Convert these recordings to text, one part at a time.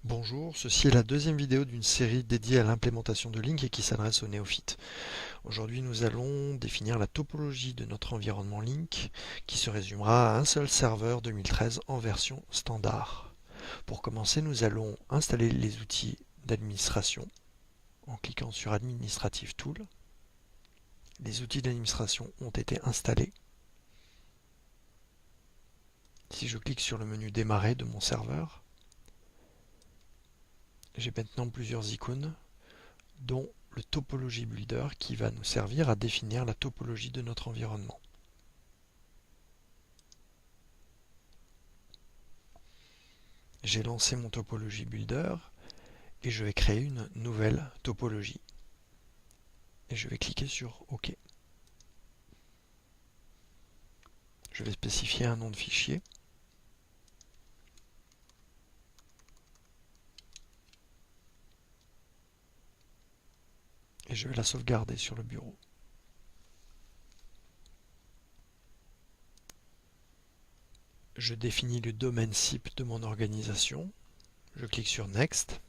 Bonjour, ceci est la deuxième vidéo d'une série dédiée à l'implémentation de Link et qui s'adresse aux néophytes. Aujourd'hui, nous allons définir la topologie de notre environnement Link qui se résumera à un seul serveur 2013 en version standard. Pour commencer, nous allons installer les outils d'administration en cliquant sur Administrative Tool. Les outils d'administration ont été installés. Si je clique sur le menu Démarrer de mon serveur, j'ai maintenant plusieurs icônes, dont le Topology Builder qui va nous servir à définir la topologie de notre environnement. J'ai lancé mon Topology Builder et je vais créer une nouvelle topologie. Et je vais cliquer sur OK. Je vais spécifier un nom de fichier. Et je vais la sauvegarder sur le bureau. Je définis le domaine SIP de mon organisation. Je clique sur Next.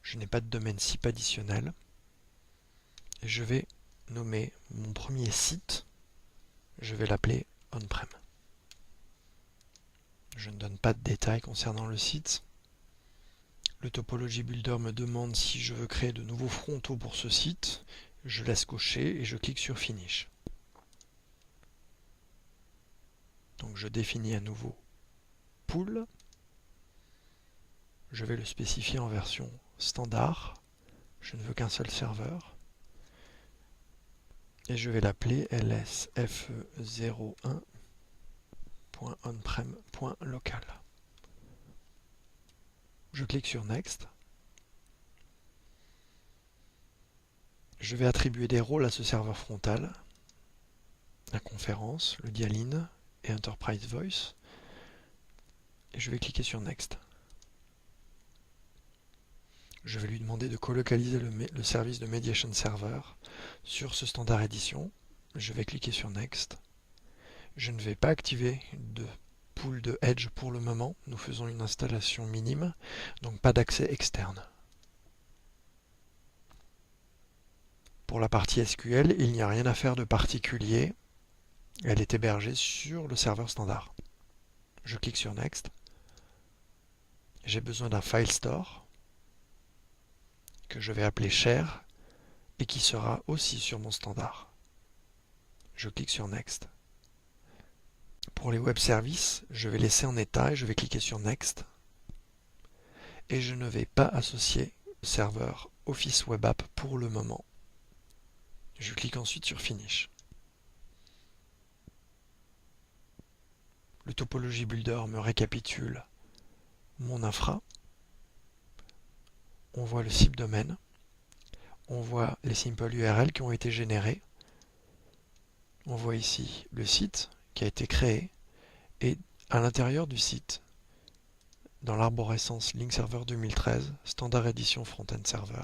Je n'ai pas de domaine SIP additionnel. Et je vais nommer mon premier site. Je vais l'appeler On-Prem. Je ne donne pas de détails concernant le site. Le Topology Builder me demande si je veux créer de nouveaux frontaux pour ce site. Je laisse cocher et je clique sur Finish. Donc je définis un nouveau pool. Je vais le spécifier en version standard. Je ne veux qu'un seul serveur. Et je vais l'appeler lsfe01.onprem.local. Je clique sur Next. Je vais attribuer des rôles à ce serveur frontal. La conférence, le dialine et Enterprise Voice. Et je vais cliquer sur Next. Je vais lui demander de colocaliser le service de Mediation Server sur ce standard édition. Je vais cliquer sur Next. Je ne vais pas activer de pool de Edge pour le moment. Nous faisons une installation minime, donc pas d'accès externe. Pour la partie SQL, il n'y a rien à faire de particulier. Elle est hébergée sur le serveur standard. Je clique sur Next. J'ai besoin d'un file store que je vais appeler share et qui sera aussi sur mon standard. Je clique sur Next. Pour les web services, je vais laisser en état et je vais cliquer sur Next. Et je ne vais pas associer le serveur Office Web App pour le moment. Je clique ensuite sur Finish. Le Topology Builder me récapitule mon infra. On voit le SIP domaine. On voit les simple URL qui ont été générés. On voit ici le site qui a été créé. Et à l'intérieur du site, dans l'arborescence Link Server 2013, Standard Edition Frontend Server,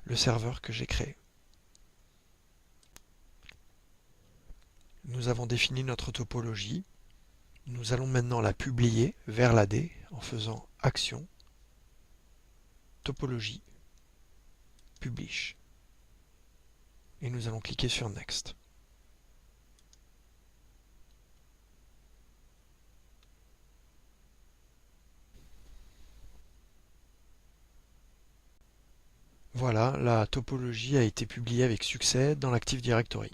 le serveur que j'ai créé. Nous avons défini notre topologie. Nous allons maintenant la publier vers l'AD en faisant Action, Topologie, Publish. Et nous allons cliquer sur Next. Voilà, la topologie a été publiée avec succès dans l'Active Directory.